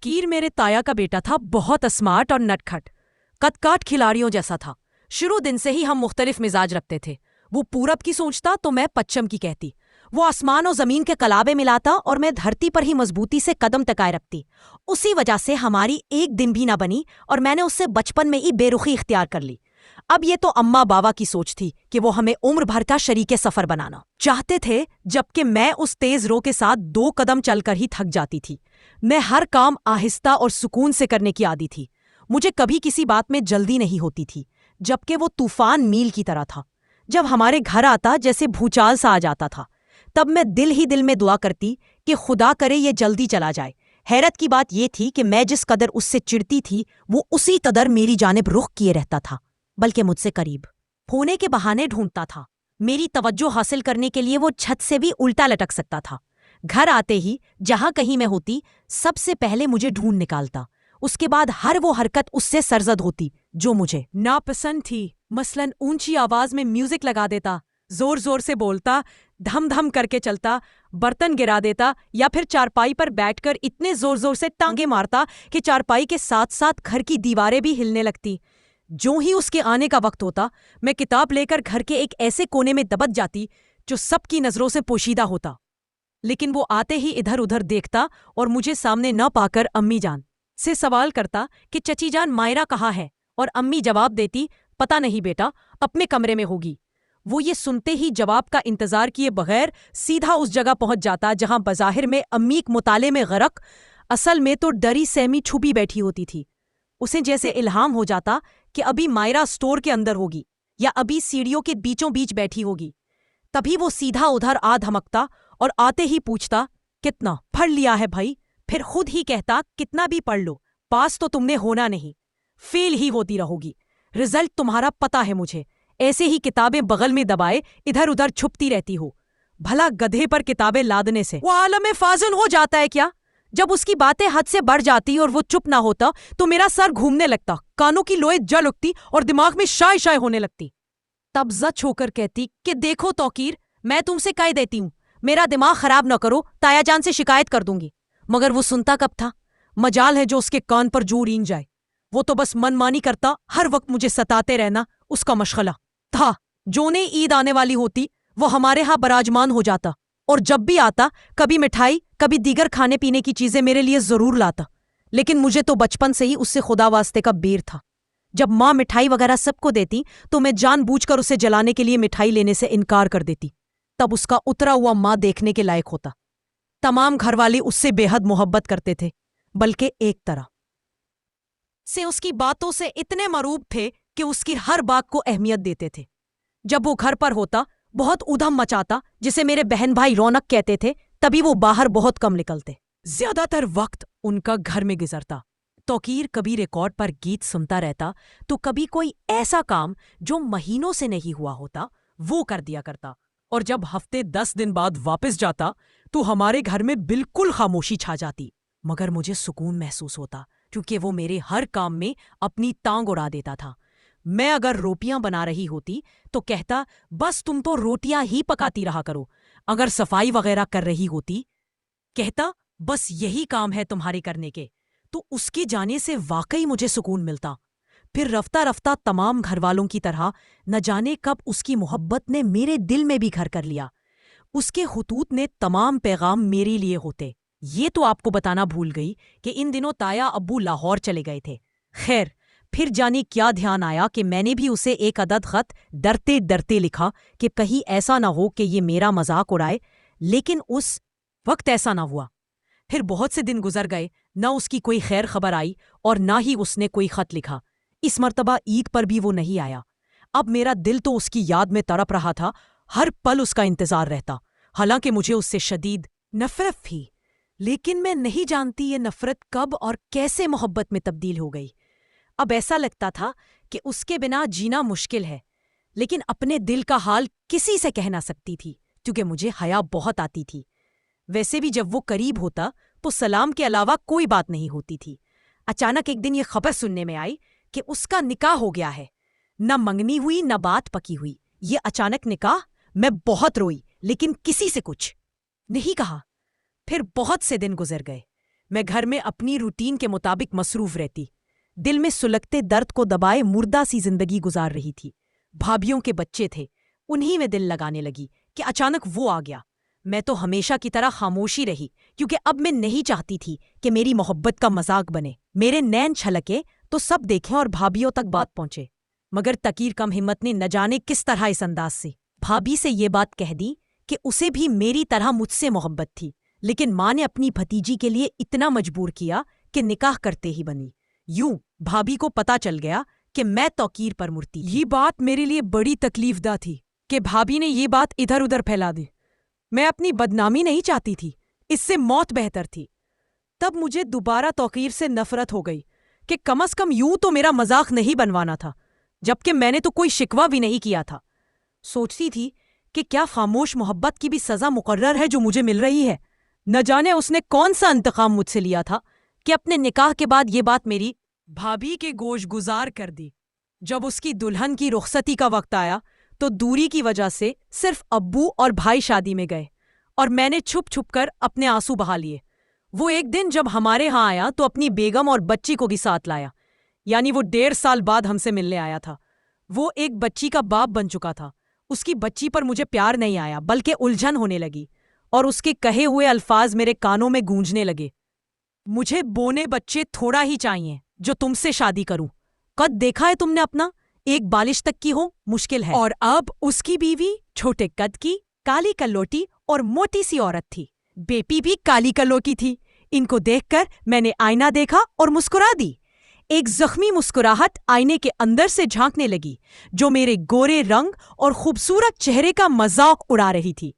کیر میرے تایا کا بیٹا تھا، بہت اسمارٹ اور نٹکھٹ، قد کاٹ کھلاڑیوں جیسا تھا۔ شروع دن سے ہی ہم مختلف مزاج رکھتے تھے۔ وہ پورب کی سوچتا تو میں پچھم کی کہتی۔ وہ آسمان و زمین کے کلابے ملاتا اور میں دھرتی پر ہی مضبوطی سے قدم ٹکائے رکھتی۔ اسی وجہ سے ہماری ایک دن بھی نہ بنی اور میں نے اس سے بچپن میں ہی بے رخی اختیار کر لی۔ اب یہ تو اماں باوا کی سوچ تھی کہ وہ ہمیں عمر بھر کا شریک سفر بنانا چاہتے تھے، جبکہ میں اس تیز رو کے ساتھ 2 قدم چل کر ہی تھک جاتی تھی۔ میں ہر کام آہستہ اور سکون سے کرنے کی عادی تھی۔ مجھے کبھی کسی بات میں جلدی نہیں ہوتی تھی، جبکہ وہ طوفان میل کی طرح تھا۔ جب ہمارے گھر آتا جیسے بھوچال سا آ جاتا تھا، تب میں دل ہی دل میں دعا کرتی کہ خدا کرے یہ جلدی چلا جائے۔ حیرت کی بات یہ تھی کہ میں جس قدر اس سے چڑتی تھی، وہ اسی قدر میری جانب رخ کیے رہتا تھا، بلکہ مجھ سے قریب ہونے کے بہانے ڈھونڈتا تھا۔ میری توجہ حاصل کرنے کے لیے وہ چھت سے بھی الٹا لٹک سکتا تھا۔ گھر آتے ہی جہاں کہیں میں ہوتی، سب سے پہلے مجھے ڈھونڈ نکالتا۔ اس کے بعد ہر وہ حرکت اس سے سرزد ہوتی جو مجھے ناپسند تھی۔ مثلاً اونچی آواز میں میوزک لگا دیتا، زور زور سے بولتا، دھم دھم کر کے چلتا، برتن گرا دیتا، یا پھر چارپائی پر بیٹھ کر اتنے زور زور سے ٹانگیں مارتا کہ چارپائی کے ساتھ ساتھ گھر کی دیواریں بھی ہلنے لگتی۔ جو ہی اس کے آنے کا وقت ہوتا، میں کتاب لے کر گھر کے ایک ایسے کونے میں دبک جاتی جو سب کی نظروں سے پوشیدہ ہوتا۔ لیکن وہ آتے ہی ادھر ادھر دیکھتا اور مجھے سامنے نہ پا کر امی جان سے سوال کرتا کہ چچی جان مائرہ کہاں ہے، اور امی جواب دیتی، پتہ نہیں بیٹا، اپنے کمرے میں ہوگی۔ وہ یہ سنتے ہی جواب کا انتظار کیے بغیر سیدھا اس جگہ پہنچ جاتا جہاں بظاہر میں امی کے مطالعے میں غرق، اصل میں تو ڈری سہمی چھپی بیٹھی ہوتی تھی۔ اسے جیسے الہام ہو جاتا کہ ابھی مائرہ اسٹور کے اندر ہوگی یا ابھی سیڑھیوں کے بیچوں بیچ بیٹھی ہوگی۔ تبھی وہ سیدھا ادھر آ دھمکتا اور آتے ہی پوچھتا، کتنا پڑھ لیا ہے بھائی؟ پھر خود ہی کہتا، کتنا بھی پڑھ لو، پاس تو تم نے ہونا نہیں، فیل ہی ہوتی رہو گی۔ رزلٹ تمہارا پتہ ہے مجھے، ایسے ہی کتابیں بغل میں دبائے ادھر ادھر چھپتی رہتی ہو۔ بھلا گدھے پر کتابیں لادنے سے وہ عالم فاضل ہو جاتا ہے کیا؟ جب اس کی باتیں حد سے بڑھ جاتی اور وہ چپ نہ ہوتا تو میرا سر گھومنے لگتا، کانوں کی لوئے جل اٹھتی اور دماغ میں شائع شائع ہونے لگتی۔ تب زچ ہو کر کہتی کہ دیکھو توقیر، میں تم سے کہہ دیتی ہوں، میرا دماغ خراب نہ کرو، تایا جان سے شکایت کر دوں گی۔ مگر وہ سنتا کب تھا؟ مجال ہے جو اس کے کان پر جوڑ این جائے۔ وہ تو بس من مانی کرتا، ہر وقت مجھے ستاتے رہنا اس کا مشغلہ تھا۔ جونے عید آنے والی ہوتی، وہ ہمارے ہاں براجمان ہو جاتا، اور جب بھی آتا کبھی مٹھائی کبھی دیگر کھانے پینے کی چیزیں میرے لیے ضرور لاتا۔ لیکن مجھے تو بچپن سے ہی اس سے خدا واسطے کا بیر تھا۔ جب ماں مٹھائی وغیرہ سب کو دیتی تو میں جان بوجھ کر اسے جلانے کے لیے مٹھائی لینے سے انکار کر دیتی۔ تب اس کا اترا ہوا ماں دیکھنے کے لائق ہوتا۔ تمام گھر والے اس سے بے حد محبت کرتے تھے، بلکہ ایک طرح سے اس کی باتوں سے اتنے مروب تھے کہ اس کی ہر بات کو اہمیت دیتے تھے۔ جب وہ گھر پر ہوتا بہت ادھم مچاتا، جسے میرے بہن بھائی رونق کہتے تھے، تبھی وہ باہر بہت کم نکلتے۔ زیادہ تر وقت ان کا گھر میں گزرتا۔ توقیر کبھی ریکارڈ پر گیت سنتا رہتا تو کبھی کوئی ایسا کام جو مہینوں سے نہیں ہوا ہوتا وہ کر دیا کرتا، اور جب ہفتے 10 دن بعد واپس جاتا تو ہمارے گھر میں بالکل خاموشی چھا جاتی۔ مگر مجھے سکون محسوس ہوتا کیونکہ وہ میرے ہر کام میں اپنی ٹانگ اڑا دیتا تھا۔ میں اگر روٹیاں بنا رہی ہوتی تو کہتا، بس تم تو روٹیاں ہی پکاتی رہا کرو۔ اگر صفائی وغیرہ کر رہی ہوتی، کہتا، بس یہی کام ہے تمہارے کرنے کے۔ تو اس کے جانے سے واقعی مجھے سکون ملتا۔ پھر رفتہ رفتہ تمام گھر والوں کی طرح نہ جانے کب اس کی محبت نے میرے دل میں بھی گھر کر لیا۔ اس کے خطوط نے تمام پیغام میرے لیے ہوتے۔ یہ تو آپ کو بتانا بھول گئی کہ ان دنوں تایا ابو لاہور چلے گئے تھے۔ خیر، پھر جانی کیا دھیان آیا کہ میں نے بھی اسے ایک عدد خط ڈرتے ڈرتے لکھا کہ کہیں ایسا نہ ہو کہ یہ میرا مذاق اڑائے، لیکن اس وقت ایسا نہ ہوا۔ پھر بہت سے دن گزر گئے، نہ اس کی کوئی خیر خبر آئی اور نہ ہی اس نے کوئی خط لکھا۔ اس مرتبہ عید پر بھی وہ نہیں آیا۔ اب میرا دل تو اس کی یاد میں تڑپ رہا تھا، ہر پل اس کا انتظار رہتا، حالانکہ مجھے اس سے شدید نفرت تھی۔ لیکن میں نہیں جانتی یہ نفرت کب اور کیسے محبت میں تبدیل ہو گئی۔ اب ایسا لگتا تھا کہ اس کے بنا جینا مشکل ہے، لیکن اپنے دل کا حال کسی سے کہہ نہ سکتی تھی کیونکہ مجھے حیا بہت آتی تھی۔ ویسے بھی جب وہ قریب ہوتا تو سلام کے علاوہ کوئی بات نہیں ہوتی تھی۔ اچانک ایک دن یہ خبر سننے میں آئی کہ اس کا نکاح ہو گیا ہے۔ نہ منگنی ہوئی نہ بات پکی ہوئی، یہ اچانک نکاح۔ میں بہت روئی لیکن کسی سے کچھ نہیں کہا۔ پھر بہت سے دن گزر گئے، میں گھر میں اپنی روٹین کے مطابق مصروف رہتی، دل میں سلگتے درد کو دبائے مردہ سی زندگی گزار رہی تھی۔ بھابھیوں کے بچے تھے، انہی میں دل لگانے لگی کہ اچانک وہ آ گیا۔ میں تو ہمیشہ کی طرح خاموشی رہی، کیونکہ اب میں نہیں چاہتی تھی کہ میری محبت کا مذاق بنے۔ میرے نین چھلکے تو سب دیکھیں اور بھابھیوں تک بات پہنچے، مگر تقیر کم ہمت نے نہ جانے کس طرح اس انداز سے بھابھی سے یہ بات کہہ دی کہ اسے بھی میری طرح مجھ سے محبت تھی، لیکن ماں نے اپنی بھتیجی کے لیے اتنا مجبور کیا کہ نکاح کرتے ہی بنی۔ یوں بھابھی کو پتا چل گیا کہ میں توقیر پر مرتی۔ یہ بات میرے لیے بڑی تکلیف دہ تھی کہ بھابھی نے یہ بات ادھر ادھر پھیلا دی۔ میں اپنی بدنامی نہیں چاہتی تھی، اس سے موت بہتر تھی۔ تب مجھے دوبارہ توقیر سے نفرت ہو گئی کہ کم از کم یوں تو میرا مذاق نہیں بنوانا تھا، جبکہ میں نے تو کوئی شکوہ بھی نہیں کیا تھا۔ سوچتی تھی کہ کیا خاموش محبت کی بھی سزا مقرر ہے جو مجھے مل رہی ہے؟ نہ جانے اس نے کون سا انتقام مجھ سے لیا تھا کہ اپنے نکاح کے بعد یہ بات میری بھابھی کے گوش گزار کر دی۔ جب اس کی دلہن کی رخصتی کا وقت آیا تو دوری کی وجہ سے صرف ابو اور بھائی شادی میں گئے اور میں نے چھپ چھپ کر اپنے آنسو بہا لیے۔ وہ ایک دن جب ہمارے ہاں آیا تو اپنی بیگم اور بچی کو بھی ساتھ لایا، یعنی وہ 1.5 سال بعد ہم سے ملنے آیا تھا۔ وہ ایک بچی کا باپ بن چکا تھا۔ اس کی بچی پر مجھے پیار نہیں آیا بلکہ الجھن ہونے لگی، اور اس کے کہے ہوئے الفاظ میرے کانوں میں گونجنے لگے۔ مجھے بونے بچے تھوڑا ہی چاہیے جو تم سے شادی کروں۔ قد دیکھا ہے تم نے اپنا؟ ایک بالش تک کی ہو مشکل ہے۔ اور اب اس کی بیوی چھوٹے قد کی، کالی کلوٹی اور موٹی سی عورت تھی۔ بیٹی بھی کالی کلو کی تھی۔ ان کو دیکھ کر میں نے آئینہ دیکھا اور مسکرا دی۔ ایک زخمی مسکراہٹ آئینے کے اندر سے جھانکنے لگی جو میرے گورے رنگ اور خوبصورت چہرے کا مذاق اڑا رہی تھی۔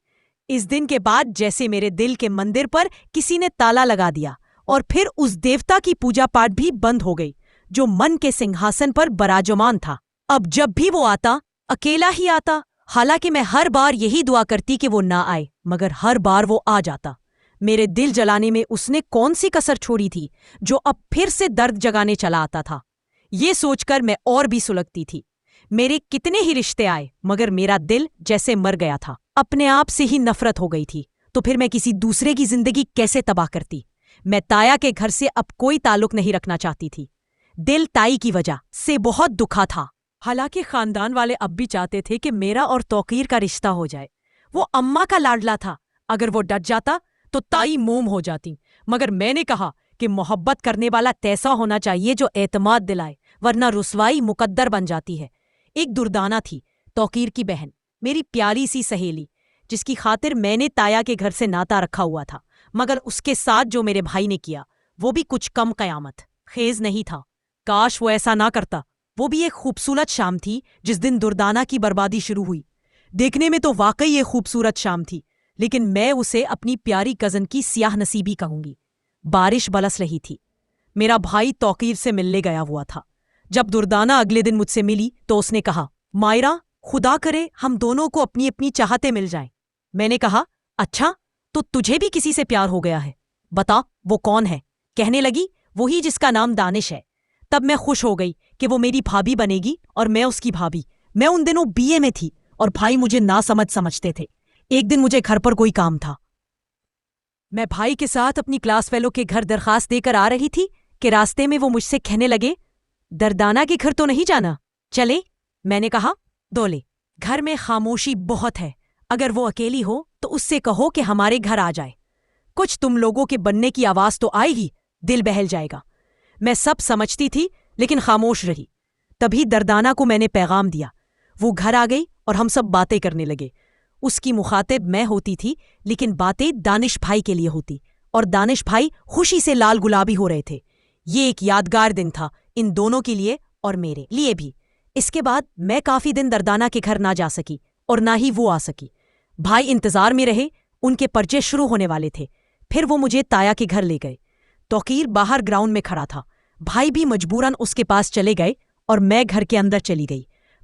اس دن کے بعد جیسے میرے دل کے مندر پر کسی نے تالا لگا دیا، اور پھر اس دیوتا کی پوجا پاٹ بھی بند ہو گئی جو من کے سنگھاسن پر براجمان تھا۔ اب جب بھی وہ آتا اکیلا ہی آتا، حالانکہ میں ہر بار یہی دعا کرتی کہ وہ نہ آئے، مگر ہر بار وہ آ جاتا۔ میرے دل جلانے میں اس نے کون سی کسر چھوڑی تھی جو اب پھر سے درد جگانے چلا آتا تھا؟ یہ سوچ کر میں اور بھی سلگتی تھی۔ میرے کتنے ہی رشتے آئے مگر میرا دل جیسے مر گیا تھا۔ اپنے آپ سے ہی نفرت ہو گئی تھی، تو پھر میں کسی دوسرے کی زندگی کیسے تباہ کرتی؟ میں تایا کے گھر سے اب کوئی تعلق نہیں رکھنا چاہتی تھی۔ دل تائی کی وجہ سے بہت دکھا تھا، حالانکہ خاندان والے اب بھی چاہتے تھے کہ میرا اور توقیر کا رشتہ ہو جائے۔ وہ اماں کا لاڈلا تھا، اگر وہ ڈٹ جاتا تو تائی موم ہو جاتی، مگر میں نے کہا کہ محبت کرنے والا تیسا ہونا چاہیے جو اعتماد دلائے، ورنہ رسوائی مقدر بن جاتی ہے۔ ایک دردانہ تھی، توقیر کی بہن، میری پیاری سی سہیلی، جس کی خاطر میں نے تایا کے گھر سے ناتا رکھا ہوا تھا، مگر اس کے ساتھ جو میرے بھائی نے کیا وہ بھی کچھ کم قیامت خیز نہیں تھا۔ کاش وہ ایسا نہ کرتا۔ وہ بھی ایک خوبصورت شام تھی جس دن دردانہ کی بربادی شروع ہوئی۔ دیکھنے میں تو واقعی ایک خوبصورت شام تھی، لیکن میں اسے اپنی پیاری کزن کی سیاہ نصیبی کہوں گی۔ بارش برس رہی تھی۔ میرا بھائی توقیر سے ملنے گیا ہوا تھا۔ جب دردانہ اگلے دن مجھ سے ملی تو اس نے کہا، مائرہ، خدا کرے ہم دونوں کو اپنی اپنی چاہتے مل جائیں۔ میں نے کہا، اچھا تو تجھے بھی کسی سے پیار ہو گیا ہے؟ بتا وہ کون ہے؟ کہنے لگی، وہی جس کا نام دانش ہے۔ تب میں خوش ہو گئی کہ وہ میری بھابھی بنے گی اور میں اس کی بھابھی۔ میں ان دنوں BA میں تھی اور بھائی مجھے ناسمجھتے تھے۔ ایک دن مجھے گھر پر کوئی کام تھا۔ میں بھائی کے ساتھ اپنی کلاس فیلو کے گھر درخواست دے کر آ رہی تھی کہ راستے میں وہ مجھ سے کہنے لگے، دردانہ کے گھر تو نہیں جانا، چلے؟ میں نے کہا، دولے، گھر میں خاموشی بہت ہے، اگر وہ اکیلی ہو تو اس سے کہو کہ ہمارے گھر آ جائے۔ کچھ تم لوگوں کے بننے کی آواز تو آئے گی، دل بہل جائے گا۔ میں سب سمجھتی تھی لیکن خاموش رہی۔ تبھی دردانہ کو میں نے پیغام دیا۔ وہ گھر آ گئی اور ہم سب باتیں کرنے لگے۔ اس کی مخاطب میں ہوتی تھی لیکن باتیں دانش بھائی کے لیے ہوتی، اور دانش بھائی خوشی سے لال گلابی ہو رہے تھے۔ یہ ایک یادگار دن تھا ان دونوں کے لیے اور میرے لیے بھی۔ اس کے بعد میں کافی دن دردانہ کے گھر نہ جا سکی اور نہ ہی وہ آ سکی۔ بھائی انتظار میں رہے، ان کے پرچے شروع ہونے والے تھے۔ پھر وہ مجھے تایا کے گھر لے گئے۔ توقیر باہر گراؤنڈ میں کھڑا تھا۔ بھائی بھی مجبوراً اس کے پاس چلے گئے اور میں گھر کے اندر چلی گئی۔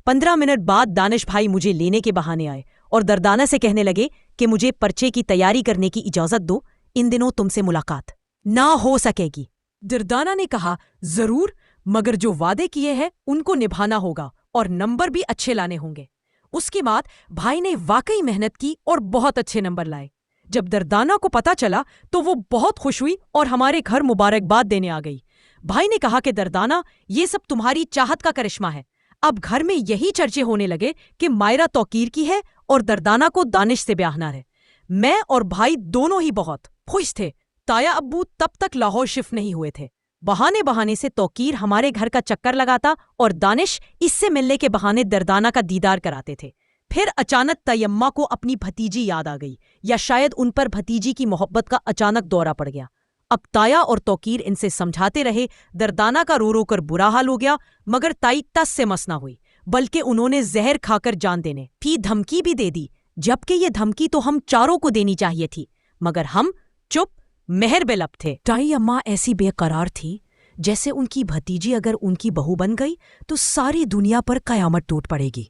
15 منٹ بعد دانش بھائی مجھے لینے کے بہانے آئے اور دردانہ سے کہنے لگے کہ مجھے پرچے کی تیاری کرنے کی اجازت دو، ان دنوں تم سے ملاقات نہ ہو سکے گی۔ دردانہ نے کہا، ضرور، مگر جو وعدے کیے ہیں ان کو نبھانا ہوگا اور نمبر بھی اچھے لانے ہوں گے۔ اس کے بعد بھائی نے واقعی محنت کی اور بہت اچھے نمبر لائے۔ جب دردانہ کو پتا چلا تو وہ بہت خوش ہوئی اور ہمارے گھر مبارکباد دینے آ گئی۔ بھائی نے کہا کہ دردانہ، یہ سب تمہاری چاہت کا کرشمہ ہے۔ اب گھر میں یہی چرچے ہونے لگے کہ مائرہ توقیر کی ہے اور دردانہ کو دانش سے بیاہنا ہے۔ میں اور بھائی دونوں ہی بہت خوش تھے۔ تایا ابو تب تک لاہور شفٹ نہیں ہوئے تھے۔ بہانے بہانے سے توقیر ہمارے گھر کا چکر لگاتا اور دانش اس سے ملنے کے بہانے دردانہ کا دیدار کراتے تھے۔ پھر اچانک تیمہ کو اپنی بھتیجی یاد آ گئی، یا شاید ان پر بھتیجی کی محبت کا اچانک دورہ پڑ گیا۔ اب تایا اور توقیر ان سے سمجھاتے رہے، دردانہ کا رو رو کر برا حال ہو گیا، مگر تائی ٹس سے مس نہ ہوئی، بلکہ انہوں نے زہر کھا کر جان دینے کی دھمکی بھی دے دی، جبکہ یہ دھمکی تو ہم چاروں کو دینی چاہیے تھی، مگر ہم چپ مہر بے لب تھے۔ تائی اماں ایسی بے قرار تھی جیسے ان کی بھتیجی اگر ان کی بہو بن گئی تو ساری دنیا پر قیامت ٹوٹ پڑے گی۔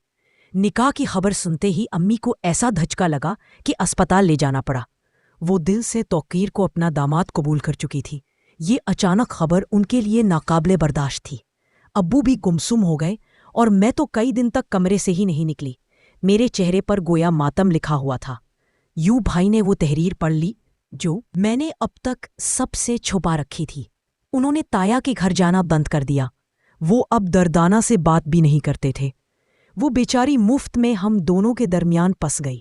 نکاح کی خبر سنتے ہی امی کو ایسا دھچکا لگا کہ اسپتال لے جانا پڑا۔ وہ دل سے توقیر کو اپنا داماد قبول کر چکی تھی۔ یہ اچانک خبر ان کے لیے ناقابل برداشت تھی۔ ابو بھی گمسم ہو گئے اور میں تو کئی دن تک کمرے سے ہی نہیں نکلی۔ میرے چہرے پر گویا ماتم لکھا ہوا تھا۔ یوں بھائی نے وہ تحریر پڑھ لی جو میں نے اب تک سب سے چھپا رکھی تھی۔ انہوں نے تایا کے گھر جانا بند کر دیا۔ وہ اب دردانہ سے بات بھی نہیں کرتے تھے۔ وہ بیچاری مفت میں ہم دونوں کے درمیان پس گئی۔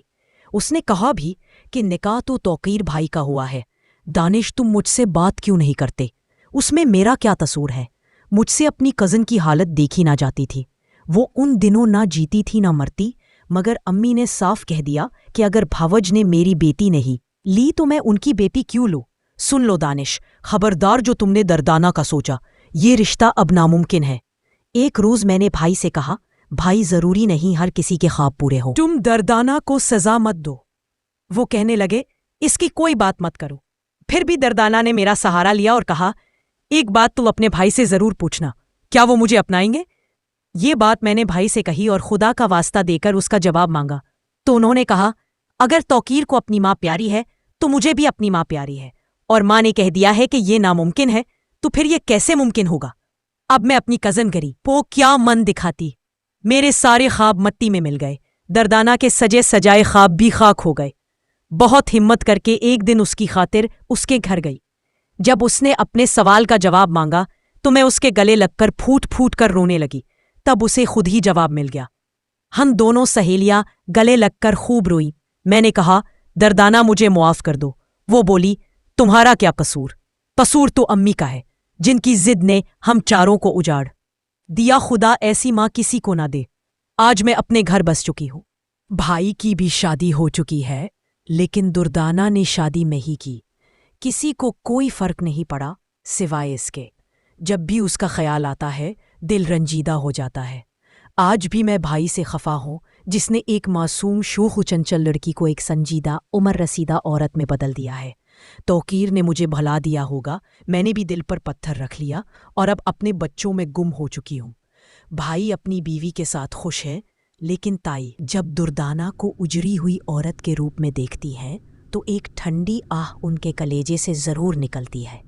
اس نے کہا بھی کہ نکاح تو توقیر بھائی کا ہوا ہے، دانش تم مجھ سے بات کیوں نہیں کرتے؟ اس میں میرا کیا قصور ہے؟ مجھ سے اپنی کزن کی حالت دیکھی نہ جاتی تھی۔ وہ ان دنوں نہ جیتی تھی نہ مرتی، مگر امی نے صاف کہہ دیا کہ اگر بھاوج نے میری بیٹی نہیں لی تو میں ان کی بیٹی کیوں لوں؟ سن لو دانش، خبردار جو تم نے دردانہ کا سوچا، یہ رشتہ اب ناممکن ہے۔ ایک روز میں نے بھائی سے کہا، بھائی ضروری نہیں ہر کسی کے خواب پورے ہو، تم دردانہ کو سزا مت دو۔ وہ کہنے لگے، اس کی کوئی بات مت کرو۔ پھر بھی دردانہ نے میرا سہارا لیا اور کہا، ایک بات تو اپنے بھائی سے ضرور پوچھنا، کیا وہ مجھے اپنائیں گے؟ یہ بات میں نے بھائی سے کہی اور خدا کا واسطہ دے کر اس کا جواب مانگا تو انہوں نے کہا، اگر توقیر کو اپنی ماں پیاری ہے تو مجھے بھی اپنی ماں پیاری ہے، اور ماں نے کہہ دیا ہے کہ یہ ناممکن ہے تو پھر یہ کیسے ممکن ہوگا؟ اب میں اپنی کزن گری وہ کیا من دکھاتی۔ میرے سارے خواب مٹی میں مل گئے، دردانہ کے سجے سجائے خواب بھی خاک ہو گئے۔ بہت ہمت کر کے ایک دن اس کی خاطر اس کے گھر گئی۔ جب اس نے اپنے سوال کا جواب مانگا تو میں اس کے گلے لگ کر پھوٹ پھوٹ کر رونے لگی۔ تب اسے خود ہی جواب مل گیا۔ ہم دونوں سہیلیاں گلے لگ کر خوب روئیں۔ میں نے کہا، دردانہ مجھے معاف کر دو۔ وہ بولی، تمہارا کیا قصور؟ قصور تو امی کا ہے، جن کی ضد نے ہم چاروں کو اجاڑ دیا۔ خدا ایسی ماں کسی کو نہ دے۔ آج میں اپنے گھر بس چکی ہوں۔ بھائی کی بھی شادی ہو چکی ہے، لیکن دردانہ نے شادی میں ہی کی۔ کسی کو کوئی فرق نہیں پڑا سوائے اس کے۔ جب بھی اس کا خیال آتا ہے دل رنجیدہ ہو جاتا ہے۔ آج بھی میں بھائی سے خفا ہوں جس نے ایک معصوم شوخ و چنچل لڑکی کو ایک سنجیدہ عمر رسیدہ عورت میں بدل دیا ہے۔ توقیر نے مجھے بھلا دیا ہوگا، میں نے بھی دل پر پتھر رکھ لیا اور اب اپنے بچوں میں گم ہو چکی ہوں۔ بھائی اپنی بیوی کے ساتھ خوش ہے، لیکن تائی جب دردانہ کو اجڑی ہوئی عورت کے روپ میں دیکھتی ہے تو ایک ٹھنڈی آہ ان کے کلیجے سے ضرور نکلتی ہے۔